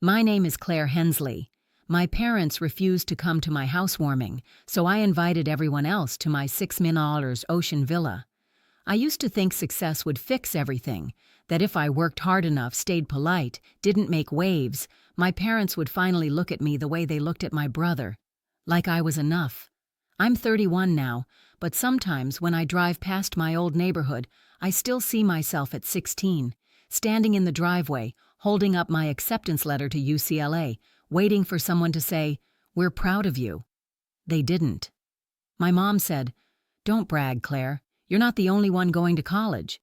My name is Claire Hensley. My parents refused to come to my housewarming, so I invited everyone else to my $6 million ocean villa. I used to think success would fix everything, that if I worked hard enough, stayed polite, didn't make waves, my parents would finally look at me the way they looked at my brother, like I was enough. I'm 31 now, but sometimes when I drive past my old neighborhood, I still see myself at 16, standing in the driveway, holding up my acceptance letter to UCLA, waiting for someone to say, "We're proud of you." They didn't. My mom said, "Don't brag, Claire. You're not the only one going to college."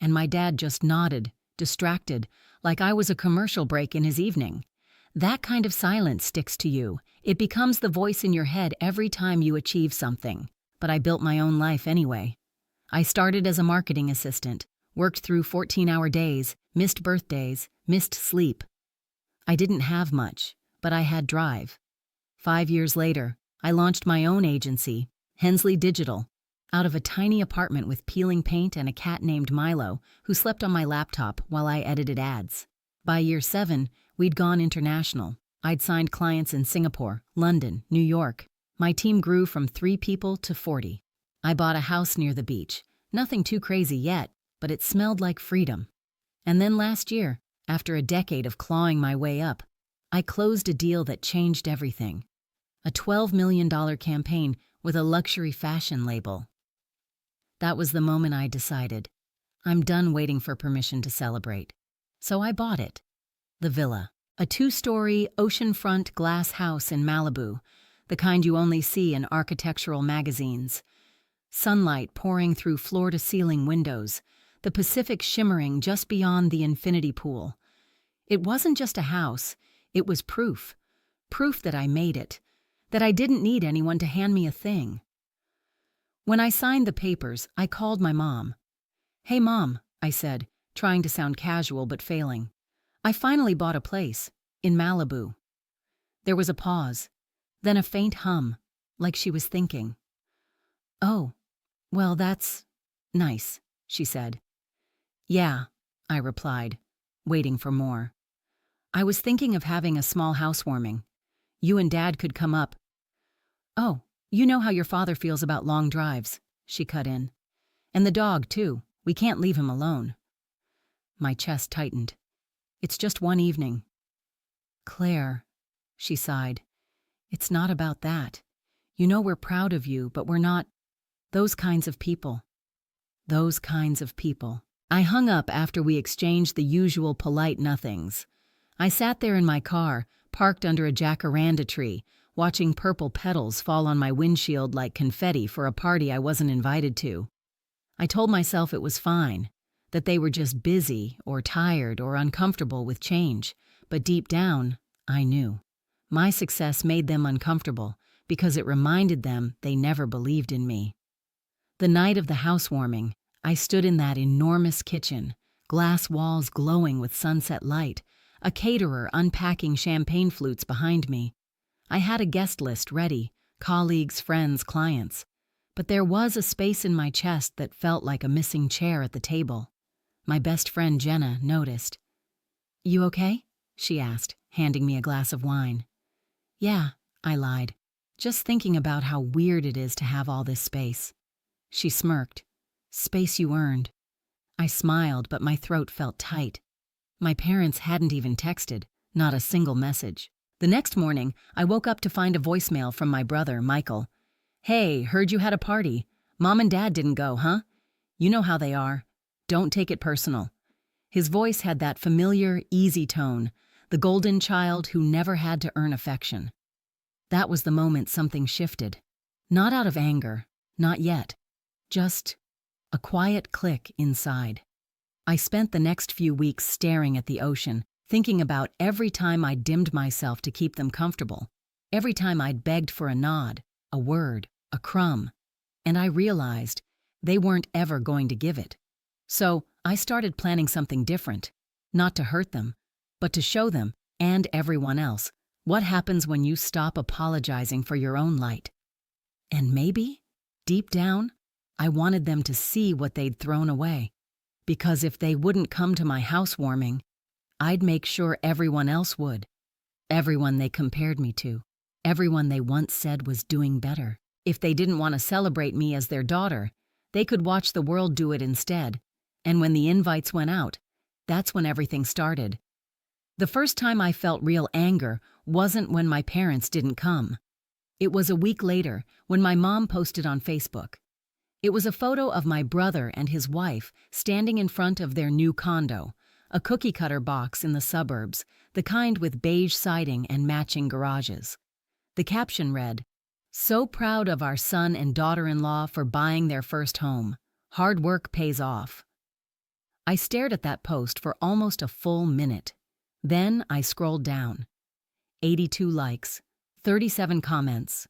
And my dad just nodded, distracted, like I was a commercial break in his evening. That kind of silence sticks to you. It becomes the voice in your head every time you achieve something. But I built my own life anyway. I started as a marketing assistant, worked through 14-hour days, missed birthdays, missed sleep. I didn't have much, but I had drive. 5 years later, I launched my own agency, Hensley Digital, out of a tiny apartment with peeling paint and a cat named Milo who slept on my laptop while I edited ads. By year 7, we'd gone international. I'd signed clients in Singapore, London, New York. My team grew from 3 people to 40. I bought a house near the beach. Nothing too crazy yet, but it smelled like freedom. And then last year, after a decade of clawing my way up, I closed a deal that changed everything. A $12 million campaign with a luxury fashion label. That was the moment I decided, I'm done waiting for permission to celebrate. So I bought it. The villa, a 2-story oceanfront glass house in Malibu, the kind you only see in architectural magazines. Sunlight pouring through floor-to-ceiling windows, the Pacific shimmering just beyond the infinity pool. It wasn't just a house, it was proof. Proof that I made it, that I didn't need anyone to hand me a thing. When I signed the papers, I called my mom. "Hey, Mom," I said, trying to sound casual but failing. "I finally bought a place, in Malibu." There was a pause, then a faint hum, like she was thinking. "Oh, well, that's nice," she said. "Yeah," I replied, waiting for more. "I was thinking of having a small housewarming. You and Dad could come up." "Oh, you know how your father feels about long drives," she cut in. "And the dog, too. We can't leave him alone." My chest tightened. "It's just one evening." "Claire," she sighed, "it's not about that. You know we're proud of you, but we're not those kinds of people." Those kinds of people. I hung up after we exchanged the usual polite nothings. I sat there in my car, parked under a jacaranda tree, watching purple petals fall on my windshield like confetti for a party I wasn't invited to. I told myself it was fine, that they were just busy or tired or uncomfortable with change, but deep down, I knew. My success made them uncomfortable because it reminded them they never believed in me. The night of the housewarming, I stood in that enormous kitchen, glass walls glowing with sunset light, a caterer unpacking champagne flutes behind me. I had a guest list ready, colleagues, friends, clients. But there was a space in my chest that felt like a missing chair at the table. My best friend Jenna noticed. "You okay?" she asked, handing me a glass of wine. "Yeah," I lied, just thinking about how weird it is to have all this space. She smirked. "Space you earned." I smiled, but my throat felt tight. My parents hadn't even texted, not a single message. The next morning, I woke up to find a voicemail from my brother, Michael. "Hey, heard you had a party. Mom and Dad didn't go, huh? You know how they are. Don't take it personal." His voice had that familiar, easy tone, the golden child who never had to earn affection. That was the moment something shifted. Not out of anger, not yet. Just a quiet click inside. I spent the next few weeks staring at the ocean, thinking about every time I dimmed myself to keep them comfortable, every time I'd begged for a nod, a word, a crumb, and I realized they weren't ever going to give it. So I started planning something different, not to hurt them, but to show them, and everyone else, what happens when you stop apologizing for your own light. And maybe, deep down, I wanted them to see what they'd thrown away. Because if they wouldn't come to my housewarming, I'd make sure everyone else would. Everyone they compared me to. Everyone they once said was doing better. If they didn't want to celebrate me as their daughter, they could watch the world do it instead. And when the invites went out, that's when everything started. The first time I felt real anger wasn't when my parents didn't come. It was a week later when my mom posted on Facebook. It was a photo of my brother and his wife standing in front of their new condo, a cookie-cutter box in the suburbs, the kind with beige siding and matching garages. The caption read, "So proud of our son and daughter-in-law for buying their first home. Hard work pays off." I stared at that post for almost a full minute. Then I scrolled down. 82 likes, 37 comments.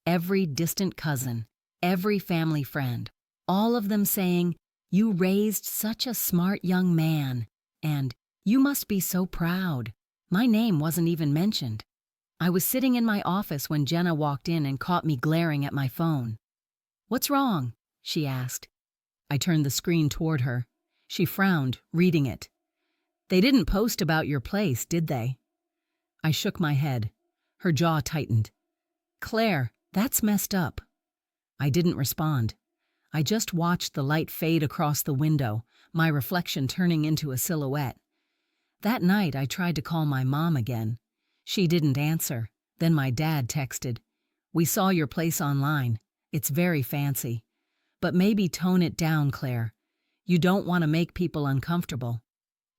Every distant cousin, every family friend, all of them saying, "You raised such a smart young man," and "You must be so proud." My name wasn't even mentioned. I was sitting in my office when Jenna walked in and caught me glaring at my phone. "What's wrong?" she asked. I turned the screen toward her. She frowned, reading it. "They didn't post about your place, did they?" I shook my head. Her jaw tightened. "Claire, that's messed up." I didn't respond. I just watched the light fade across the window, my reflection turning into a silhouette. That night I tried to call my mom again. She didn't answer. Then my dad texted, "We saw your place online. It's very fancy. But maybe tone it down, Claire. You don't want to make people uncomfortable."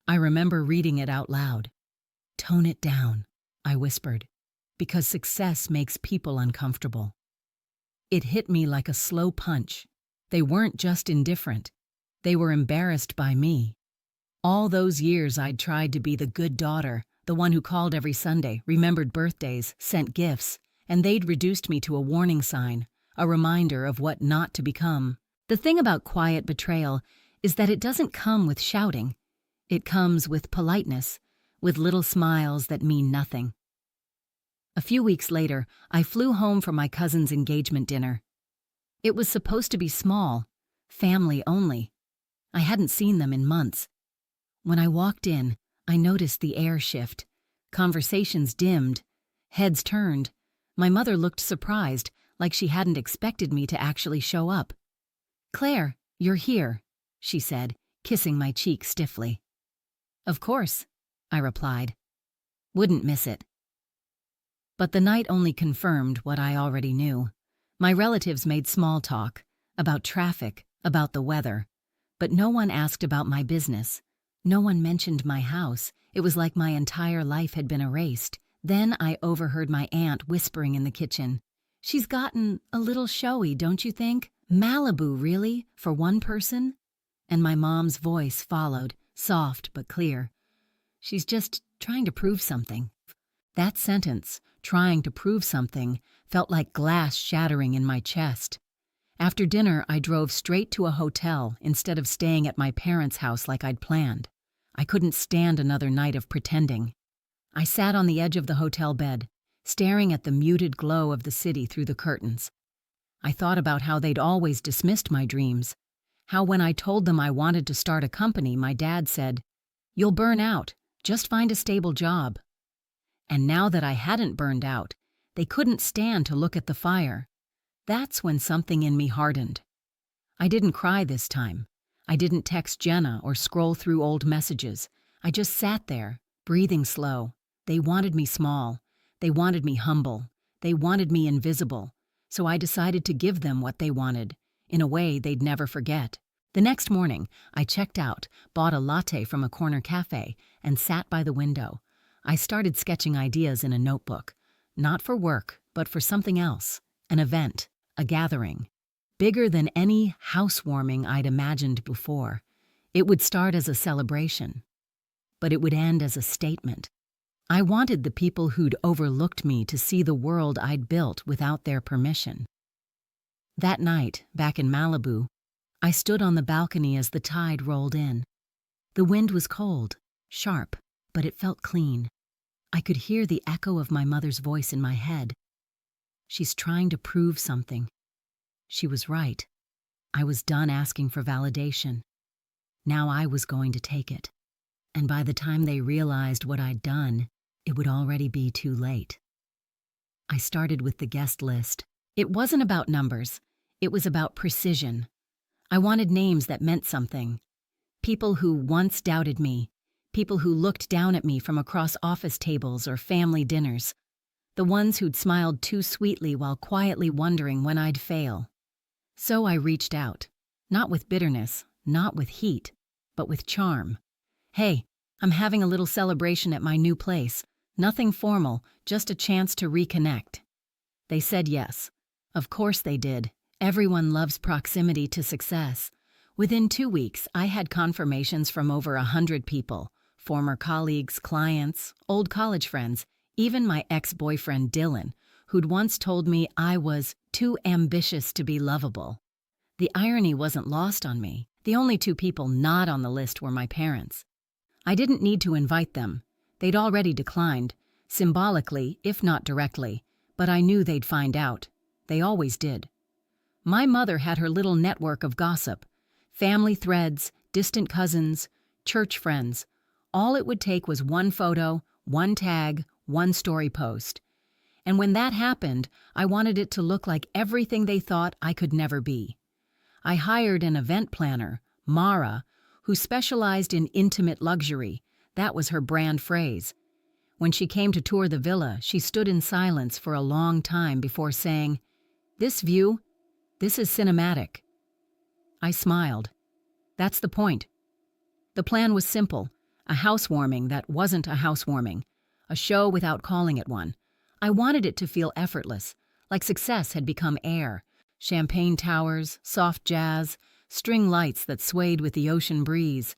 I remember reading it out loud. "Tone it down," I whispered, "because success makes people uncomfortable." It hit me like a slow punch. They weren't just indifferent. They were embarrassed by me. All those years I'd tried to be the good daughter, the one who called every Sunday, remembered birthdays, sent gifts, and they'd reduced me to a warning sign, a reminder of what not to become. The thing about quiet betrayal is that it doesn't come with shouting. It comes with politeness, with little smiles that mean nothing. A few weeks later, I flew home from my cousin's engagement dinner. It was supposed to be small, family only. I hadn't seen them in months. When I walked in, I noticed the air shift. Conversations dimmed, heads turned. My mother looked surprised, like she hadn't expected me to actually show up. "Claire, you're here," she said, kissing my cheek stiffly. "Of course," I replied. "Wouldn't miss it." But the night only confirmed what I already knew. My relatives made small talk, about traffic, about the weather. But no one asked about my business. No one mentioned my house. It was like my entire life had been erased. Then I overheard my aunt whispering in the kitchen, "She's gotten a little showy, don't you think? Malibu, really? For one person?" And my mom's voice followed, soft but clear. "She's just trying to prove something." That sentence, "trying to prove something," felt like glass shattering in my chest. After dinner, I drove straight to a hotel instead of staying at my parents' house like I'd planned. I couldn't stand another night of pretending. I sat on the edge of the hotel bed, staring at the muted glow of the city through the curtains. I thought about how they'd always dismissed my dreams, how when I told them I wanted to start a company, my dad said, "You'll burn out, just find a stable job." And now that I hadn't burned out, they couldn't stand to look at the fire. That's when something in me hardened. I didn't cry this time. I didn't text Jenna or scroll through old messages. I just sat there, breathing slow. They wanted me small. They wanted me humble. They wanted me invisible. So I decided to give them what they wanted, in a way they'd never forget. The next morning, I checked out, bought a latte from a corner cafe, and sat by the window. I started sketching ideas in a notebook. Not for work, but for something else. An event, a gathering. Bigger than any housewarming I'd imagined before. It would start as a celebration, but it would end as a statement. I wanted the people who'd overlooked me to see the world I'd built without their permission. That night, back in Malibu, I stood on the balcony as the tide rolled in. The wind was cold, sharp, but it felt clean. I could hear the echo of my mother's voice in my head. "She's trying to prove something." She was right. I was done asking for validation. Now I was going to take it. And by the time they realized what I'd done, it would already be too late. I started with the guest list. It wasn't about numbers. It was about precision. I wanted names that meant something. People who once doubted me. People who looked down at me from across office tables or family dinners. The ones who'd smiled too sweetly while quietly wondering when I'd fail. So I reached out. Not with bitterness, not with heat, but with charm. Hey, I'm having a little celebration at my new place. Nothing formal, just a chance to reconnect. They said yes. Of course they did. Everyone loves proximity to success. Within 2 weeks, I had confirmations from over 100 people. Former colleagues, clients, old college friends, even my ex-boyfriend Dylan, who'd once told me I was too ambitious to be lovable. The irony wasn't lost on me. The only 2 people not on the list were my parents. I didn't need to invite them. They'd already declined, symbolically, if not directly, but I knew they'd find out. They always did. My mother had her little network of gossip, family threads, distant cousins, church friends. All it would take was one photo, one tag, one story post. And when that happened, I wanted it to look like everything they thought I could never be. I hired an event planner, Mara, who specialized in intimate luxury. That was her brand phrase. When she came to tour the villa, she stood in silence for a long time before saying, "This view, this is cinematic." I smiled. That's the point. The plan was simple, a housewarming that wasn't a housewarming, a show without calling it one. I wanted it to feel effortless, like success had become air. Champagne towers, soft jazz, string lights that swayed with the ocean breeze.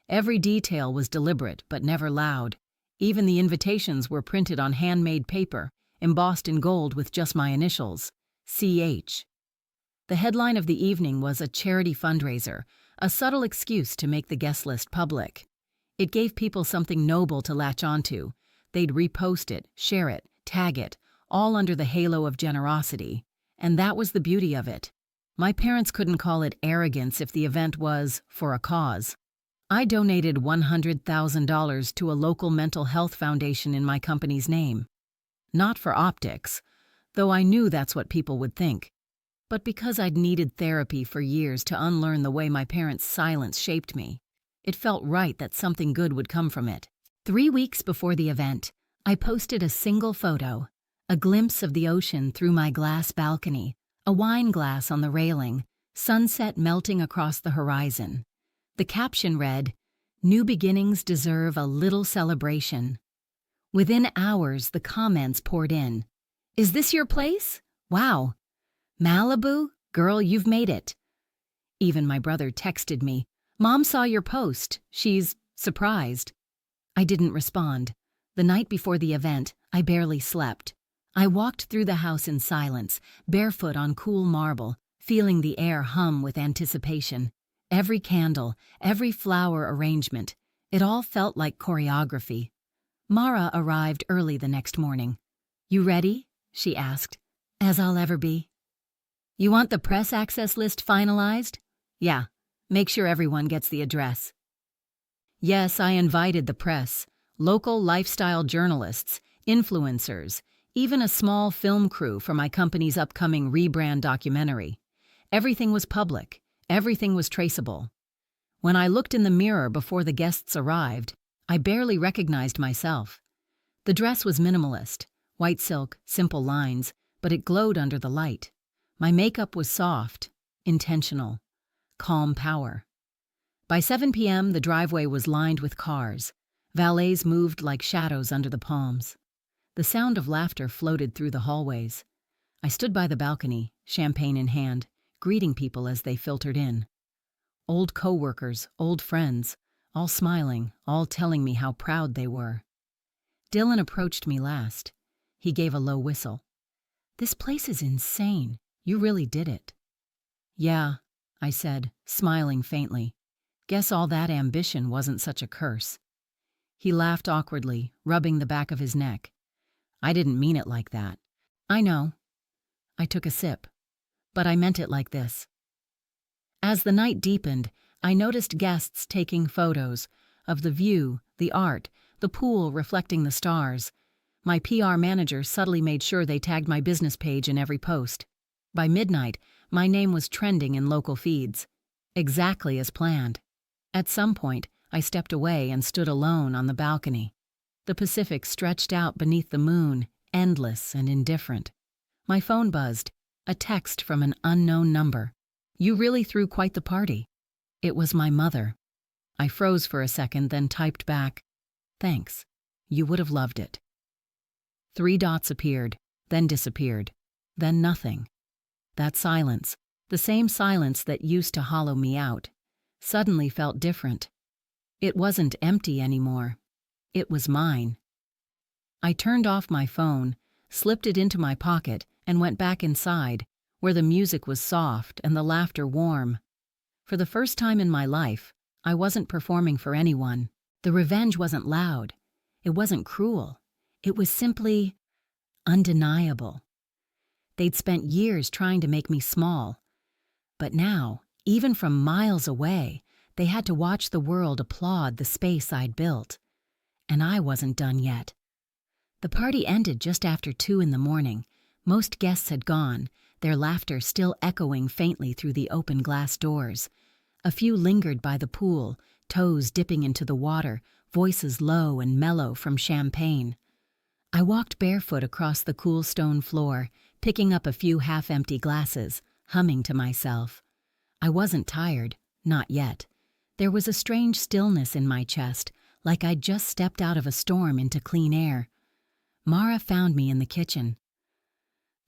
Every detail was deliberate but never loud. Even the invitations were printed on handmade paper, embossed in gold with just my initials, CH. The headline of the evening was a charity fundraiser, a subtle excuse to make the guest list public. It gave people something noble to latch onto. They'd repost it, share it, tag it, all under the halo of generosity. And that was the beauty of it. My parents couldn't call it arrogance if the event was for a cause. I donated $100,000 to a local mental health foundation in my company's name. Not for optics, though I knew that's what people would think, but because I'd needed therapy for years to unlearn the way my parents' silence shaped me. It felt right that something good would come from it. 3 weeks before the event, I posted a single photo, a glimpse of the ocean through my glass balcony, a wine glass on the railing, sunset melting across the horizon. The caption read, "New beginnings deserve a little celebration." Within hours, the comments poured in. "Is this your place? Wow. Malibu? Girl, you've made it." Even my brother texted me, "Mom saw your post. She's surprised." I didn't respond. The night before the event, I barely slept. I walked through the house in silence, barefoot on cool marble, feeling the air hum with anticipation. Every candle, every flower arrangement, it all felt like choreography. Mara arrived early the next morning. "You ready?" she asked. "As I'll ever be." "You want the press access list finalized?" "Yeah, make sure everyone gets the address." Yes, I invited the press, local lifestyle journalists, influencers, even a small film crew for my company's upcoming rebrand documentary. Everything was public. Everything was traceable. When I looked in the mirror before the guests arrived, I barely recognized myself. The dress was minimalist, white silk, simple lines, but it glowed under the light. My makeup was soft, intentional, calm power. By 7 p.m., the driveway was lined with cars. Valets moved like shadows under the palms. The sound of laughter floated through the hallways. I stood by the balcony, champagne in hand, greeting people as they filtered in. Old co-workers, old friends, all smiling, all telling me how proud they were. Dylan approached me last. He gave a low whistle. "This place is insane. You really did it." "Yeah," I said, smiling faintly. "Guess all that ambition wasn't such a curse." He laughed awkwardly, rubbing the back of his neck. "I didn't mean it like that." "I know." I took a sip. "But I meant it like this." As the night deepened, I noticed guests taking photos of the view, the art, the pool reflecting the stars. My PR manager subtly made sure they tagged my business page in every post. By midnight, my name was trending in local feeds. Exactly as planned. At some point, I stepped away and stood alone on the balcony. The Pacific stretched out beneath the moon, endless and indifferent. My phone buzzed, a text from an unknown number. "You really threw quite the party." It was my mother. I froze for a second, then typed back, "Thanks. You would have loved it." 3 dots appeared, then disappeared, then nothing. That silence, the same silence that used to hollow me out, suddenly felt different. It wasn't empty anymore. It was mine. I turned off my phone, slipped it into my pocket, and went back inside, where the music was soft and the laughter warm. For the first time in my life, I wasn't performing for anyone. The revenge wasn't loud. It wasn't cruel. It was simply undeniable. They'd spent years trying to make me small. But now, even from miles away, they had to watch the world applaud the space I'd built. And I wasn't done yet. The party ended just after 2 in the morning. Most guests had gone, their laughter still echoing faintly through the open glass doors. A few lingered by the pool, toes dipping into the water, voices low and mellow from champagne. I walked barefoot across the cool stone floor, picking up a few half-empty glasses, humming to myself. I wasn't tired, not yet. There was a strange stillness in my chest, like I'd just stepped out of a storm into clean air. Mara found me in the kitchen.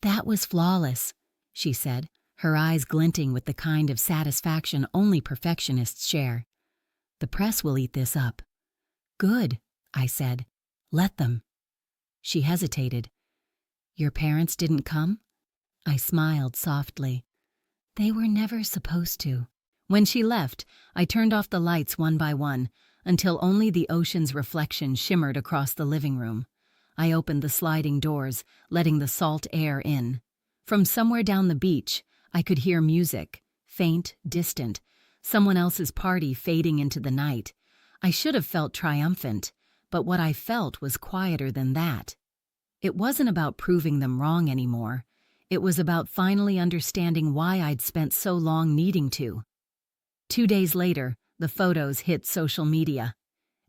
"That was flawless," she said, her eyes glinting with the kind of satisfaction only perfectionists share. "The press will eat this up." "Good," I said. "Let them." She hesitated. "Your parents didn't come?" I smiled softly. "They were never supposed to." When she left, I turned off the lights one by one, until only the ocean's reflection shimmered across the living room. I opened the sliding doors, letting the salt air in. From somewhere down the beach, I could hear music, faint, distant, someone else's party fading into the night. I should have felt triumphant, but what I felt was quieter than that. It wasn't about proving them wrong anymore. It was about finally understanding why I'd spent so long needing to. 2 days later, the photos hit social media.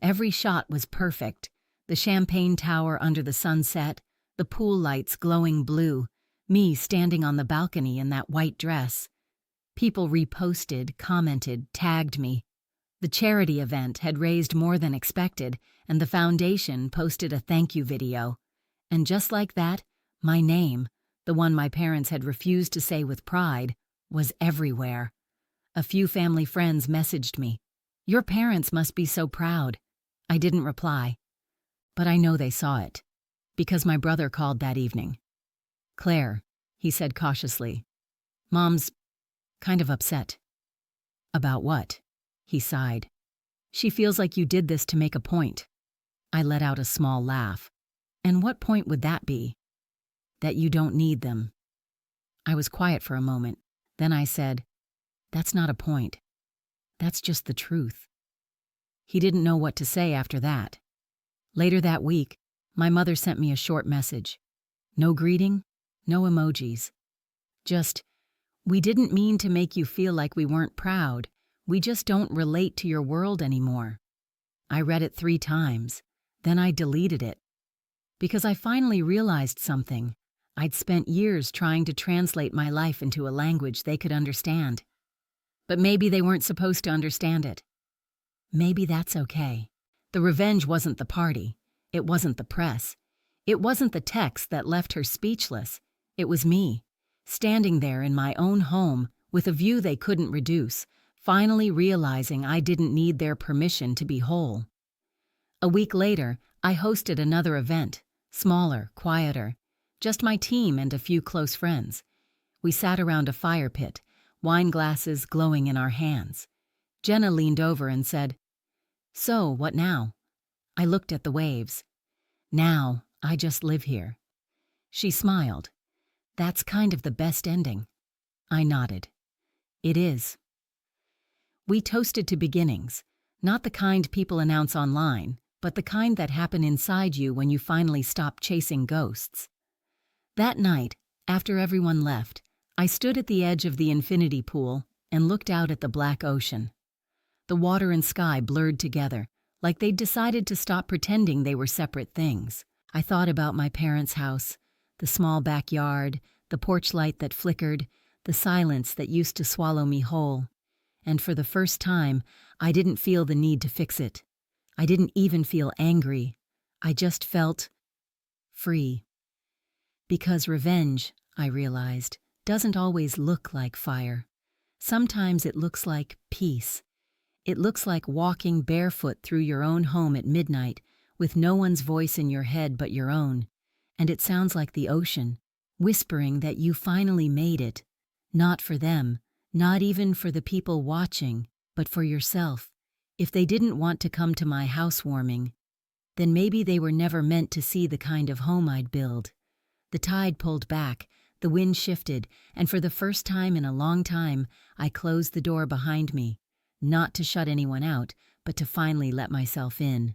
Every shot was perfect. The champagne tower under the sunset, the pool lights glowing blue, me standing on the balcony in that white dress. People reposted, commented, tagged me. The charity event had raised more than expected, and the foundation posted a thank you video. And just like that, my name, the one my parents had refused to say with pride, was everywhere. A few family friends messaged me. "Your parents must be so proud." I didn't reply. But I know they saw it, because my brother called that evening. "Claire," he said cautiously, "Mom's kind of upset." "About what?" He sighed. "She feels like you did this to make a point." I let out a small laugh. "And what point would that be?" "That you don't need them." I was quiet for a moment. Then I said, "That's not a point. That's just the truth." He didn't know what to say after that. Later that week, my mother sent me a short message. No greeting, no emojis. Just, "We didn't mean to make you feel like we weren't proud. We just don't relate to your world anymore." I read it 3 times. Then I deleted it. Because I finally realized something. I'd spent years trying to translate my life into a language they could understand. But maybe they weren't supposed to understand it. Maybe that's okay. The revenge wasn't the party. It wasn't the press. It wasn't the text that left her speechless. It was me, standing there in my own home with a view they couldn't reduce, finally realizing I didn't need their permission to be whole. A week later, I hosted another event, smaller, quieter, just my team and a few close friends. We sat around a fire pit, wine glasses glowing in our hands. Jenna leaned over and said, "So, what now?" I looked at the waves. "Now, I just live here." She smiled. "That's kind of the best ending." I nodded. "It is." We toasted to beginnings, not the kind people announce online, but the kind that happen inside you when you finally stop chasing ghosts. That night, after everyone left, I stood at the edge of the infinity pool and looked out at the black ocean. The water and sky blurred together, like they'd decided to stop pretending they were separate things. I thought about my parents' house, the small backyard, the porch light that flickered, the silence that used to swallow me whole. And for the first time, I didn't feel the need to fix it. I didn't even feel angry. I just felt free. Because revenge, I realized, doesn't always look like fire. Sometimes it looks like peace. It looks like walking barefoot through your own home at midnight, with no one's voice in your head but your own. And it sounds like the ocean, whispering that you finally made it. Not for them, not even for the people watching, but for yourself. If they didn't want to come to my housewarming, then maybe they were never meant to see the kind of home I'd build. The tide pulled back, the wind shifted, and for the first time in a long time, I closed the door behind me. Not to shut anyone out, but to finally let myself in.